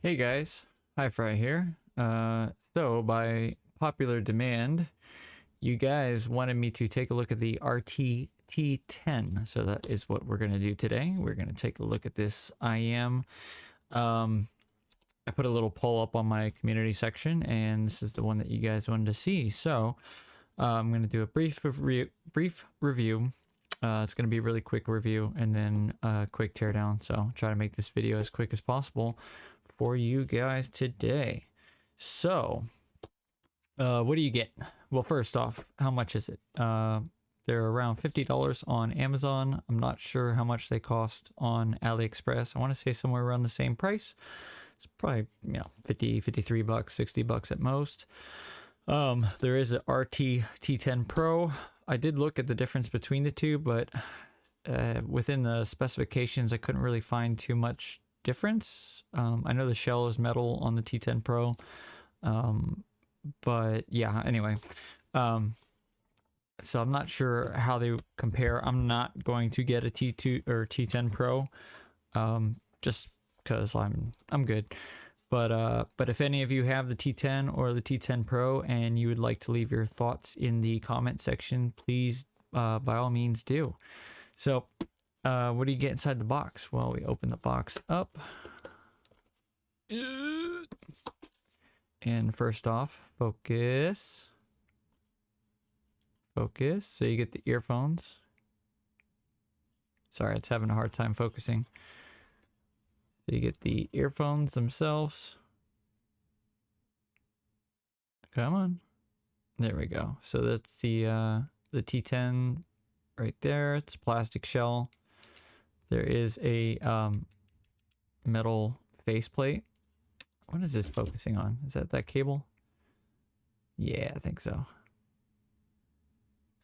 Hey guys, Hi-Fri here. So by popular demand, you guys wanted me to take a look at the Artti T10. So that is what we're going to do today. We're going to take a look at this IM. I put a little poll up on my community section, and this is the one that you guys wanted to see. So I'm going to do a brief review. It's going to be a really quick review and then a quick teardown. So try to make this video as quick as possible for you guys today. So, what do you get? Well, first off, how much is it? They're around $50 on Amazon. I'm not sure how much they cost on AliExpress. I want to say somewhere around the same price. It's probably, 50, 53 bucks, 60 bucks at most. There is an Artti T10 Pro. I did look at the difference between the two, but within the specifications, I couldn't really find too much difference. I know the shell is metal on the T10 Pro, but yeah, anyway. So I'm not sure how they compare. I'm not going to get a T2 or T10 Pro, just because I'm good. But if any of you have the T10 or the T10 Pro and you would like to leave your thoughts in the comment section, please, by all means, do. So, what do you get inside the box? Well, we open the box up. And first off, focus. Focus. So you get the earphones. Sorry, it's having a hard time focusing. So you get the earphones themselves. Come on. There we go. So that's the T10 right there. It's a plastic shell. There is a metal faceplate. What is this focusing on? Is that cable? Yeah, I think so.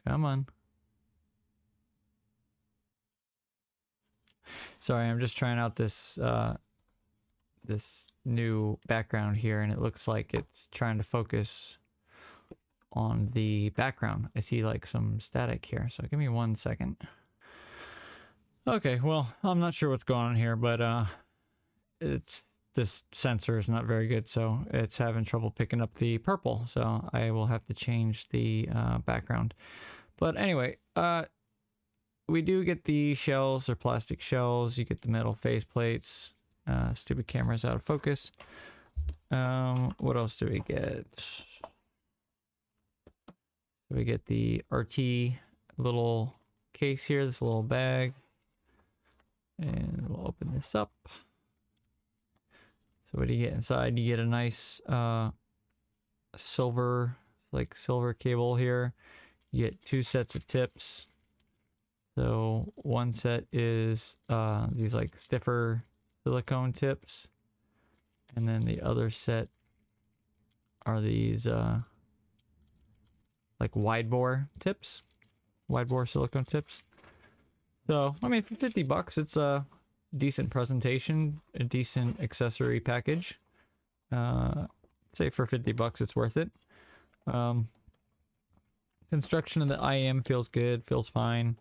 Come on. Sorry, I'm just trying out this this new background here, and it looks like it's trying to focus on the background. I see like some static here, so give me 1 second. Okay, well, I'm not sure what's going on here, but this sensor is not very good, so it's having trouble picking up the purple, so I will have to change the background. But anyway, we do get the shells or plastic shells. You get the metal face plates. Stupid camera's out of focus. What else do we get? We get the RT little case here, this little bag. And we'll open this up. So what do you get inside? You get a nice silver cable here. You get 2 sets of tips. So one set is these like stiffer silicone tips, and then the other set are these like wide bore tips, wide bore silicone tips. So I mean, for 50 bucks, it's a decent presentation, a decent accessory package. Say for 50 bucks, it's worth it. Construction of the IM feels good, feels fine.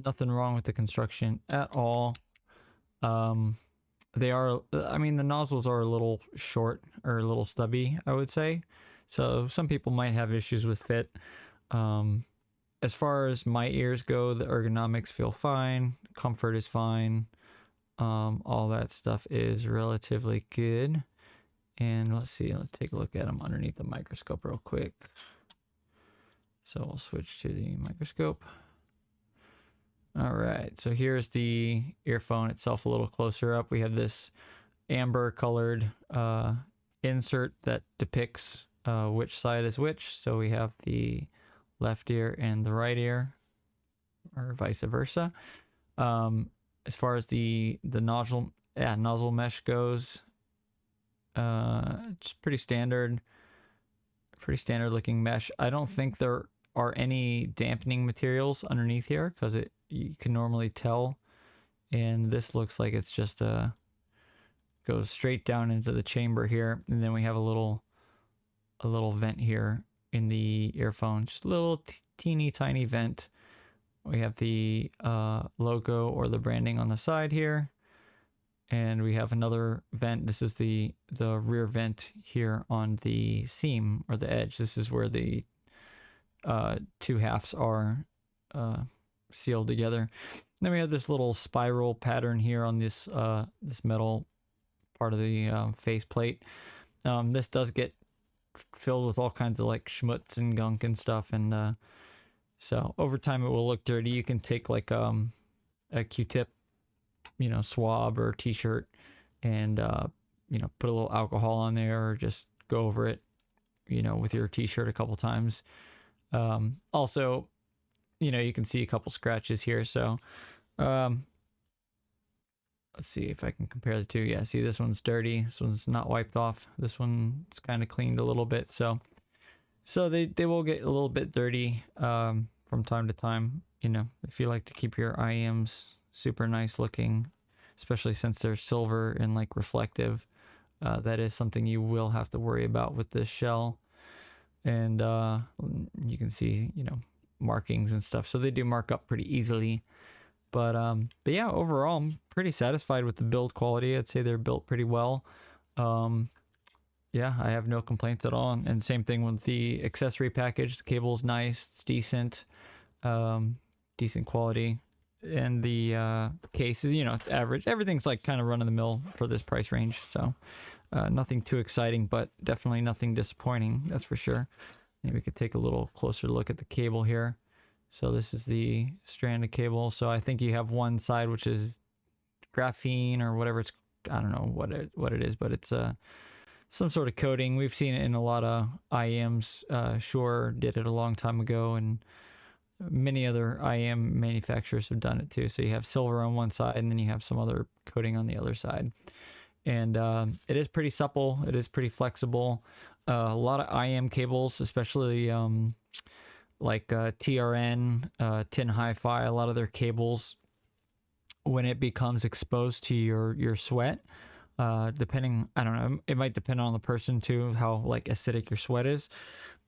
Nothing wrong with the construction at all. They are, I mean, the nozzles are a little short or a little stubby, I would say. So some people might have issues with fit. As far as my ears go, the ergonomics feel fine. Comfort is fine. All that stuff is relatively good. And let's see, let's take a look at them underneath the microscope real quick. So we'll switch to the microscope. All right, so here's the earphone itself a little closer up. We have this amber colored insert that depicts which side is which. So we have the left ear and the right ear, or vice versa. As far as the nozzle mesh goes, it's pretty standard looking mesh. I don't think there are any dampening materials underneath here, because you can normally tell, and this looks like it's just goes straight down into the chamber here, and then we have a little vent here in the earphone, just a little teeny tiny vent. We have the logo or the branding on the side here, and we have another vent. This is the rear vent here on the seam or the edge. This is where the two halves are sealed together. Then we have this little spiral pattern here on this this metal part of the face plate. This does get filled with all kinds of like schmutz and gunk and stuff, and so over time it will look dirty. You can take like a Q-tip, swab or t-shirt, and put a little alcohol on there, or just go over it, with your t-shirt a couple times. Also, you can see a couple scratches here, so let's see if I can compare the two. Yeah, see, this one's dirty. This one's not wiped off. This one's kind of cleaned a little bit. So they will get a little bit dirty from time to time. If you like to keep your IMs super nice looking, especially since they're silver and like reflective, that is something you will have to worry about with this shell. And you can see, markings and stuff. So they do mark up pretty easily. But yeah, overall, I'm pretty satisfied with the build quality. I'd say they're built pretty well. Yeah, I have no complaints at all. And same thing with the accessory package. The cable's nice. It's decent. Decent quality. And the case is, it's average. Everything's like kind of run of the mill for this price range. So nothing too exciting, but definitely nothing disappointing. That's for sure. Maybe we could take a little closer look at the cable here. So this is the stranded cable. So I think you have one side which is graphene or whatever it's, I don't know what it is, but it's some sort of coating. We've seen it in a lot of IMs. Shure did it a long time ago, and many other IM manufacturers have done it too. So you have silver on one side, and then you have some other coating on the other side. And it is pretty supple. It is pretty flexible. A lot of IM cables, especially like TRN, Tin Hi-Fi, a lot of their cables, when it becomes exposed to your sweat, depending, I don't know, it might depend on the person too, how like acidic your sweat is,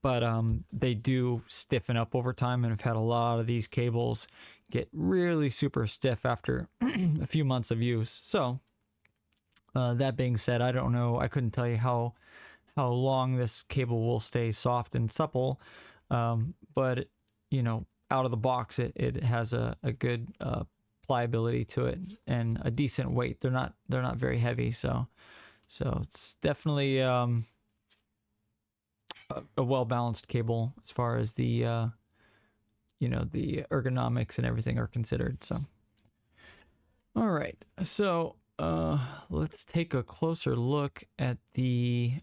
but they do stiffen up over time, and I've had a lot of these cables get really super stiff after a few months of use. So that being said, I don't know, I couldn't tell you how long this cable will stay soft and supple. But out of the box, it has a good pliability to it and a decent weight. They're not very heavy, so it's definitely a well balanced cable as far as the the ergonomics and everything are considered. So all right, so let's take a closer look at the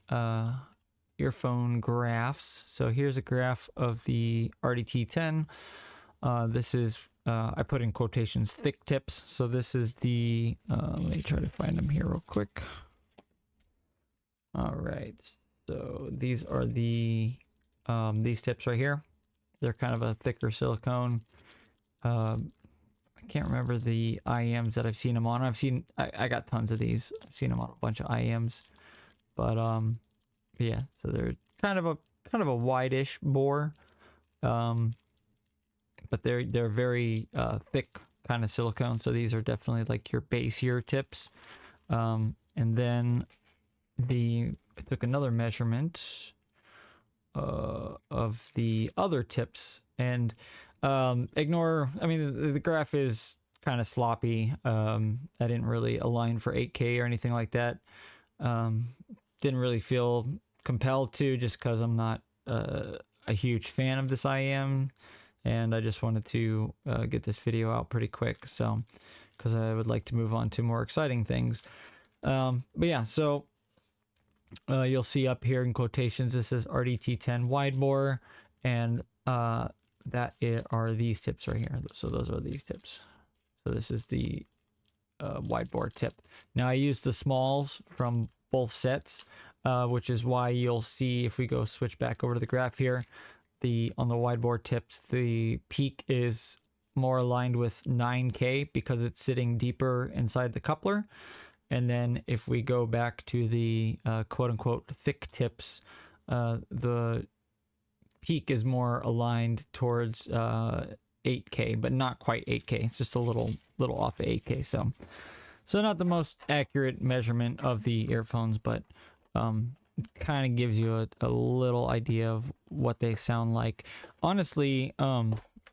earphone graphs. So here's a graph of the Artti T10. This is I put in quotations thick tips. So this is the let me try to find them here real quick. All right, so these are the these tips right here. They're kind of a thicker silicone. I can't remember the IMs that I've seen them on. I got tons of these. I've seen them on a bunch of IMs, but yeah, so they're kind of a wide-ish bore, but they're very thick kind of silicone. So these are definitely like your basier tips. And then I took another measurement of the other tips, and ignore. I mean, the graph is kind of sloppy. I didn't really align for 8K or anything like that. Didn't really feel compelled to, just because I'm not a huge fan of this IM, and I just wanted to get this video out pretty quick, so because I would like to move on to more exciting things. But yeah, so you'll see up here in quotations, this is Artti T10 wide bore, and that are these tips right here. So those are these tips. So this is the wide bore tip. Now I use the smalls from both sets, which is why you'll see, if we go switch back over to the graph here, on the wide bore tips, the peak is more aligned with 9K because it's sitting deeper inside the coupler. And then if we go back to the quote unquote thick tips, the peak is more aligned towards 8K, but not quite 8K. It's just a little off of 8K. So not the most accurate measurement of the earphones, but kind of gives you a little idea of what they sound like. Honestly,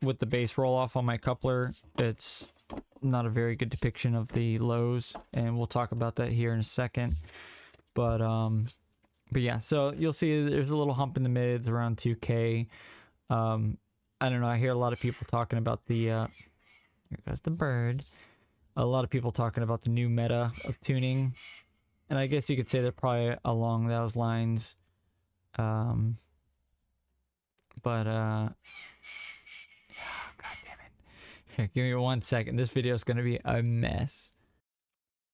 with the bass roll off on my coupler, it's not a very good depiction of the lows, and we'll talk about that here in a second. But yeah, so you'll see there's a little hump in the mids around 2K. I don't know, I hear a lot of people talking about the here goes the bird. A lot of people talking about the new meta of tuning, and I guess you could say they're probably along those lines. God damn it. Here, give me 1 second. This video is going to be a mess.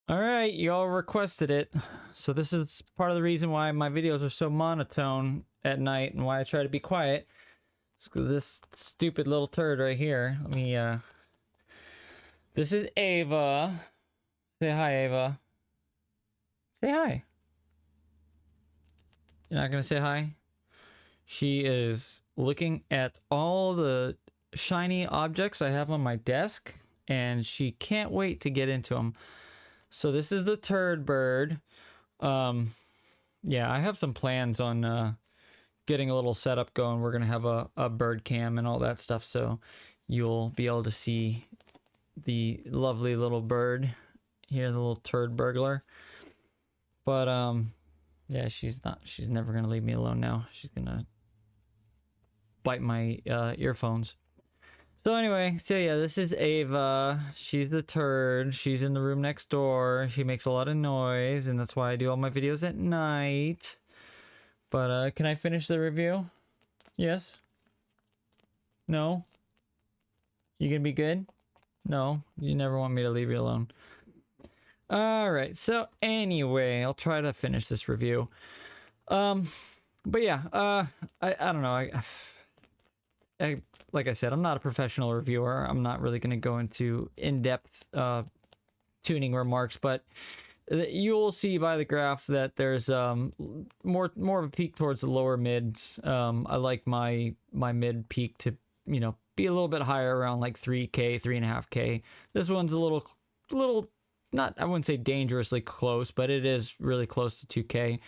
All right, you all requested it. So this is part of the reason why my videos are so monotone at night and why I try to be quiet. It's 'cause this stupid little turd right here. Let me, this is Ava. Say hi, Ava. Say hi. You're not gonna say hi? She is looking at all the shiny objects I have on my desk, and she can't wait to get into them. So this is the turd bird. Yeah, I have some plans on getting a little setup going. We're gonna have a bird cam and all that stuff, so you'll be able to see the lovely little bird here, the little turd burglar. But yeah, she's never gonna leave me alone now. She's gonna bite my earphones. So anyway, so yeah, this is Ava. She's the turd. She's in the room next door. She makes a lot of noise, and that's why I do all my videos at night. But can I finish the review? Yes? No? You gonna be good? No, you never want me to leave you alone. Alright, so anyway, I'll try to finish this review. But yeah, I don't know, like I said, I'm not a professional reviewer. I'm not really going to go into in-depth tuning remarks, but you'll see by the graph that there's more of a peak towards the lower mids. I like my mid peak to, you know, be a little bit higher, around like 3K, 3.5K. This one's a little not, I wouldn't say dangerously close, but it is really close to 2K.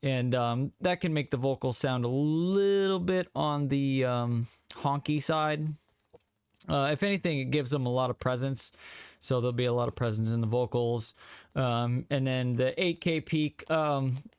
And that can make the vocals sound a little bit on the honky side. If anything, it gives them a lot of presence. So there'll be a lot of presence in the vocals. And then the 8K peak,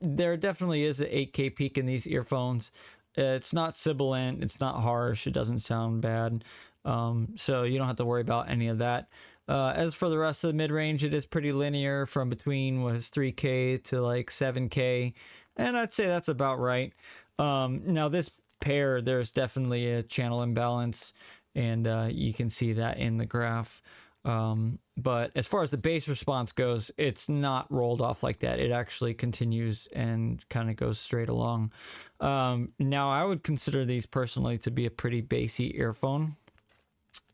there definitely is an 8K peak in these earphones. It's not sibilant, it's not harsh, it doesn't sound bad. So you don't have to worry about any of that. As for the rest of the mid-range, it is pretty linear from between 3K to like 7K. And I'd say that's about right. Now this pair, there's definitely a channel imbalance, and you can see that in the graph. But as far as the bass response goes, it's not rolled off like that. It actually continues and kind of goes straight along. Now I would consider these personally to be a pretty bassy earphone.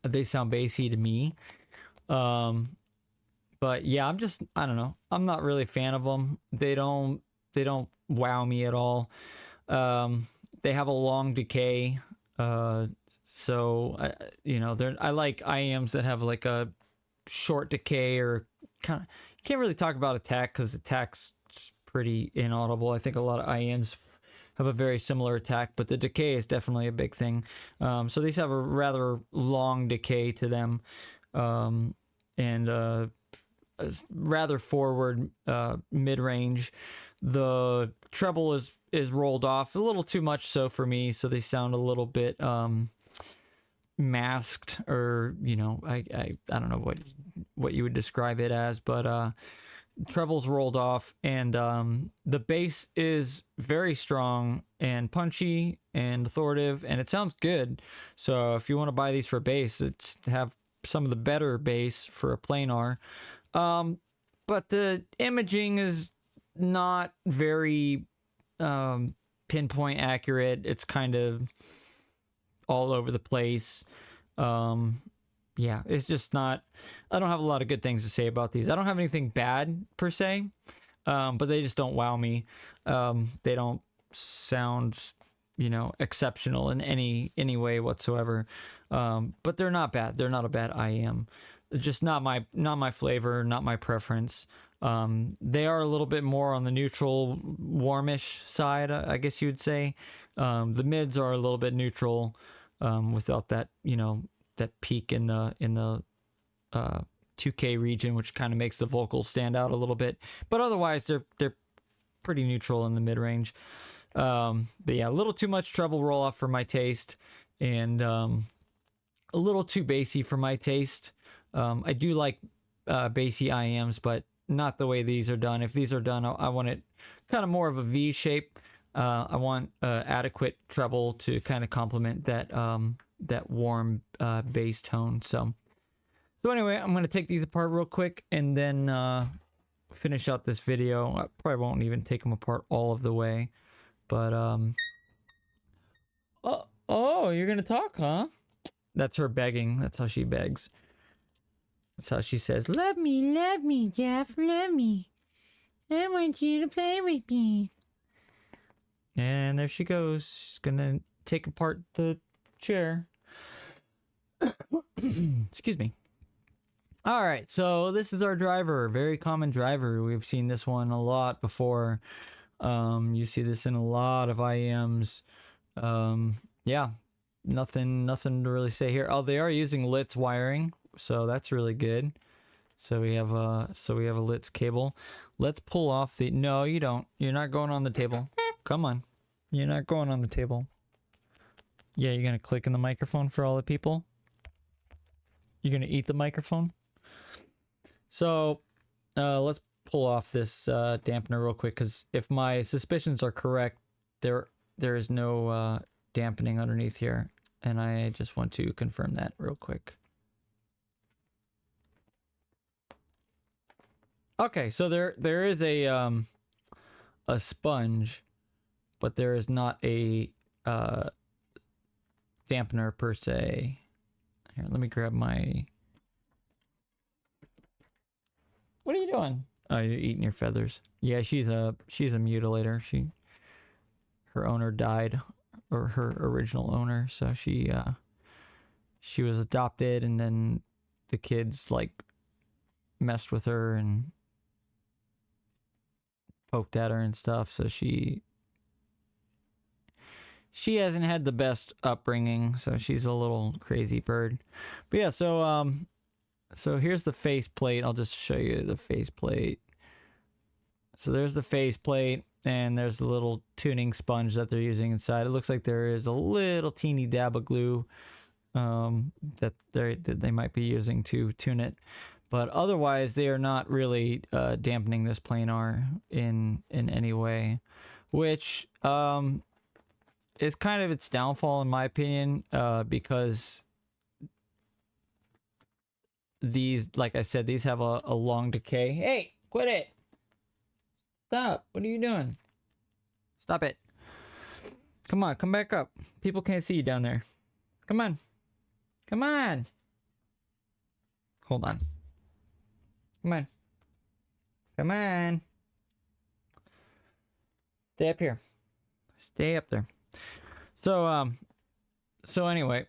They sound bassy to me. But yeah, I don't know. I'm not really a fan of them. They don't wow me at all. They have a long decay. So you know, I like IEMs that have like a short decay, or kind of, you can't really talk about attack because attack's pretty inaudible. I think a lot of IEMs have a very similar attack, but the decay is definitely a big thing. So these have a rather long decay to them, and rather forward mid-range. The treble is rolled off a little too much so for me, so they sound a little bit masked, or you know, I don't know what you would describe it as, but treble's rolled off, and the bass is very strong and punchy and authoritative, and it sounds good. So if you want to buy these for bass, it's have some of the better bass for a planar. But the imaging is not very pinpoint accurate. It's kind of all over the place. Yeah, it's just not, I don't have a lot of good things to say about these. I don't have anything bad per se, but they just don't wow me. They don't sound, you know, exceptional in any way whatsoever. But they're not bad. They're not a bad IEM. just not my flavor, not my preference. They are a little bit more on the neutral, warmish side, I guess you would say. The mids are a little bit neutral, without that, that peak in the 2K region, which kind of makes the vocals stand out a little bit. But otherwise, they're pretty neutral in the mid range. But yeah, a little too much treble roll off for my taste, and a little too bassy for my taste. I do like bassy IMs, but not the way these are done. If these are done, I want it kind of more of a V shape. I want adequate treble to kind of complement that that warm bass tone. So anyway, I'm gonna take these apart real quick and then finish out this video. I probably won't even take them apart all of the way, but oh, you're gonna talk, huh? That's her begging. That's how she begs. That's how she says, love me, Jeff, love me. I want you to play with me. And there she goes. She's gonna take apart the chair. Excuse me. All right, so this is our driver. Very common driver. We've seen this one a lot before. You see this in a lot of IEMs. Yeah, nothing to really say here. Oh, they are using Litz wiring, so that's really good. So we have a Litz cable. Let's pull off the. No, you don't. You're not going on the table. Come on, you're not going on the table. Yeah, you're gonna click in the microphone for all the people. You're gonna eat the microphone. So, let's pull off this dampener real quick, because if my suspicions are correct, there is no dampening underneath here, and I just want to confirm that real quick. Okay, so there is a sponge, but there is not a dampener per se. Here, let me grab my. What are you doing? Oh, you're eating your feathers. Yeah, she's a mutilator. Her owner died, or her original owner, so she was adopted, and then the kids like messed with her and poked at her and stuff, so she hasn't had the best upbringing, so she's a little crazy bird. But yeah, so here's the faceplate. I'll just show you the faceplate. So there's the faceplate, and there's the little tuning sponge that they're using inside. It looks like there is a little teeny dab of glue that they might be using to tune it. But otherwise, they are not really dampening this planar in any way, which is kind of its downfall in my opinion, because these, like I said, these have a long decay. Hey, quit it! Stop! What are you doing? Stop it! Come on, come back up. People can't see you down there. Come on. Come on! Hold on. Come on. Come on. Stay up here. Stay up there. So anyway.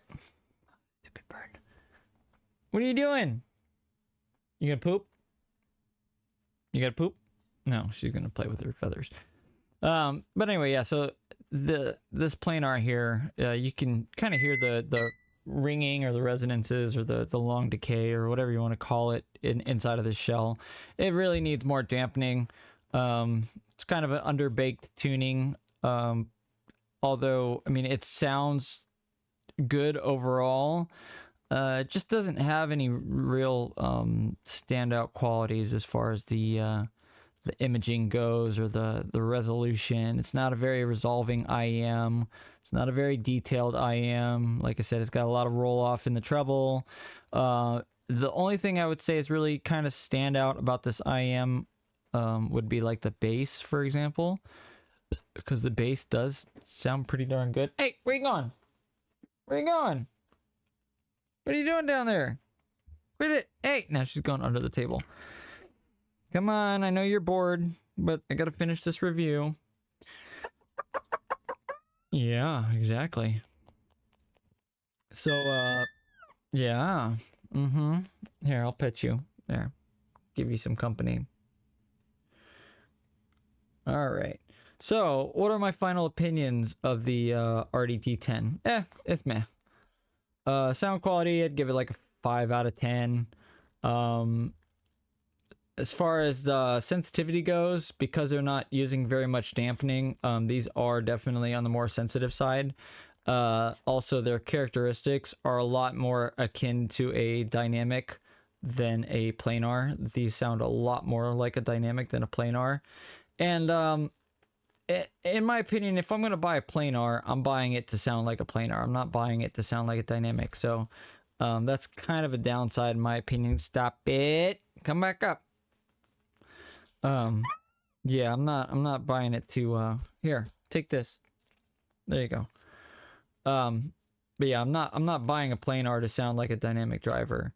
Stupid bird. What are you doing? You gonna poop? You gotta poop? No, she's gonna play with her feathers. But anyway, yeah, so this planar here, you can kind of hear the ringing or the resonances or the long decay or whatever you want to call it inside of this shell. It really needs more dampening. It's kind of an underbaked tuning. Although, I mean, it sounds good overall. It just doesn't have any real standout qualities as far as the imaging goes, or the resolution. It's not a very resolving IEM. It's not a very detailed IEM. Like I said, it's got a lot of roll off in the treble. The only thing I would say is really kind of stand out about this IEM would be like the bass, for example, because the bass does sound pretty darn good. Hey, where you going? Where you going? What are you doing down there? Quit it. Hey, now she's going under the table. Come on, I know you're bored, but I gotta finish this review. Yeah, exactly. So, yeah. Here, I'll pet you. There. Give you some company. All right. So, what are my final opinions of the Artti T10? It's meh. Sound quality, I'd give it like a 5 out of 10. As far as the sensitivity goes, because they're not using very much dampening, these are definitely on the more sensitive side. Also, their characteristics are a lot more akin to a dynamic than a planar. These sound a lot more like a dynamic than a planar. And in my opinion, if I'm going to buy a planar, I'm buying it to sound like a planar. I'm not buying it to sound like a dynamic. So that's kind of a downside in my opinion. Stop it. Come back up. Yeah, I'm not buying it to here, take this. There you go. But yeah, I'm not buying a planar to sound like a dynamic driver.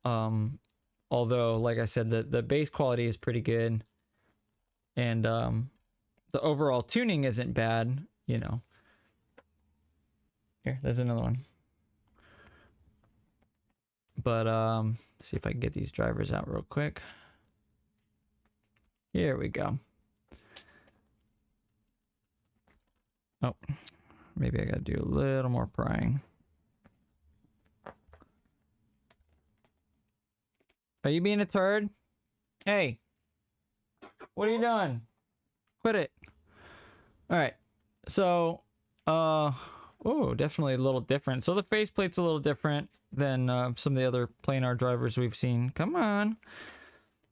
Although, like I said, the bass quality is pretty good. And the overall tuning isn't bad, you know. Here, there's another one. But see if I can get these drivers out real quick. Here we go. Oh, maybe I gotta do a little more prying. Are you being a turd? Hey, what are you doing? Quit it. All right. So, oh, definitely a little different. So the faceplate's a little different than some of the other planar drivers we've seen. Come on.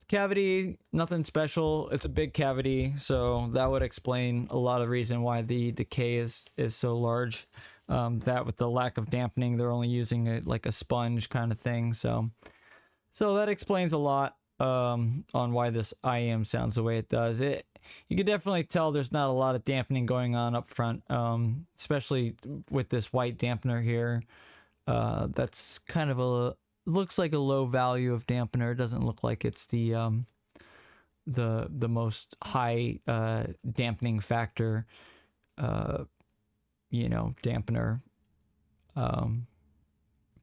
Cavity, nothing special. It's a big cavity, so that would explain a lot of reason why the decay is so large. That with the lack of dampening, they're only using like a sponge kind of thing. So that explains a lot on why this IM sounds the way it does. You can definitely tell there's not a lot of dampening going on up front, especially with this white dampener here. That's kind of looks like a low value of dampener. It doesn't look like it's the most high dampening factor dampener.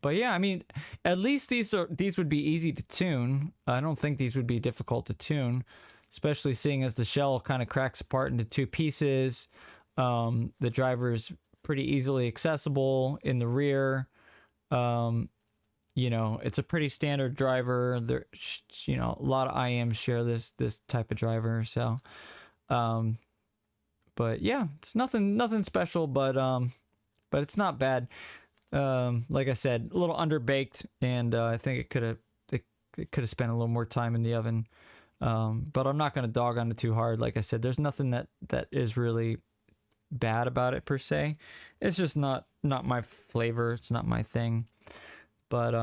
But yeah, I mean, at least these would be easy to tune. I don't think these would be difficult to tune, especially seeing as the shell kind of cracks apart into two pieces. The driver's pretty easily accessible in the rear. It's a pretty standard driver. There, a lot of IMs share this type of driver. So, but yeah, it's nothing special, but it's not bad. Like I said, a little underbaked, and I think it could have spent a little more time in the oven. But I'm not going to dog on it too hard. Like I said, there's nothing that is really bad about it per se. It's just not my flavor. It's not my thing. But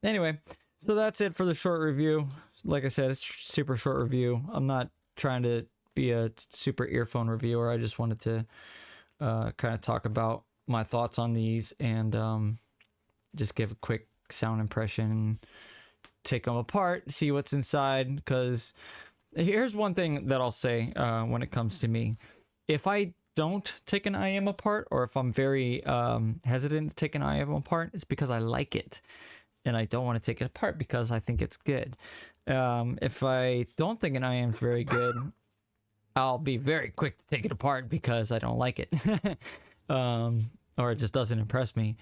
anyway, so that's it for the short review. Like I said, it's super short review. I'm not trying to be a super earphone reviewer. I just wanted to kind of talk about my thoughts on these and just give a quick sound impression, take them apart, see what's inside. Because here's one thing that I'll say when it comes to me. If I don't take an IM apart, or if I'm very hesitant to take an IM apart, it's because I like it and I don't want to take it apart because I think it's good. If I don't think an IM is very good, I'll be very quick to take it apart because I don't like it. Or it just doesn't impress me.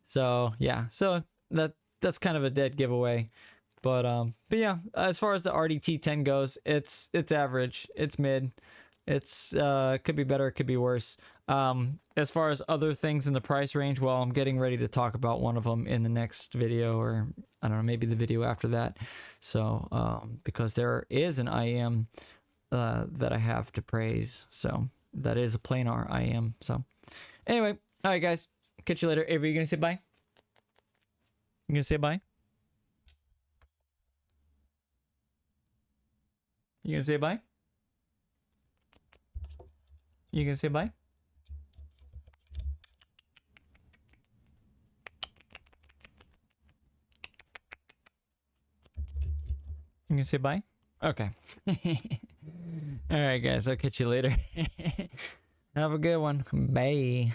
So yeah, so that's kind of a dead giveaway. But yeah, as far as the Artti T10 goes, it's average, it's mid. It's could be better, it could be worse. As far as other things in the price range, well, I'm getting ready to talk about one of them in the next video, or I don't know, maybe the video after that. So because there is an IM that I have to praise, so that is a planar IM. So anyway, all right, guys, catch you later. Avery, you gonna say bye? You gonna say bye? You gonna say bye? You gonna say bye? You gonna say bye? Okay. All right, guys, I'll catch you later. Have a good one. Bye.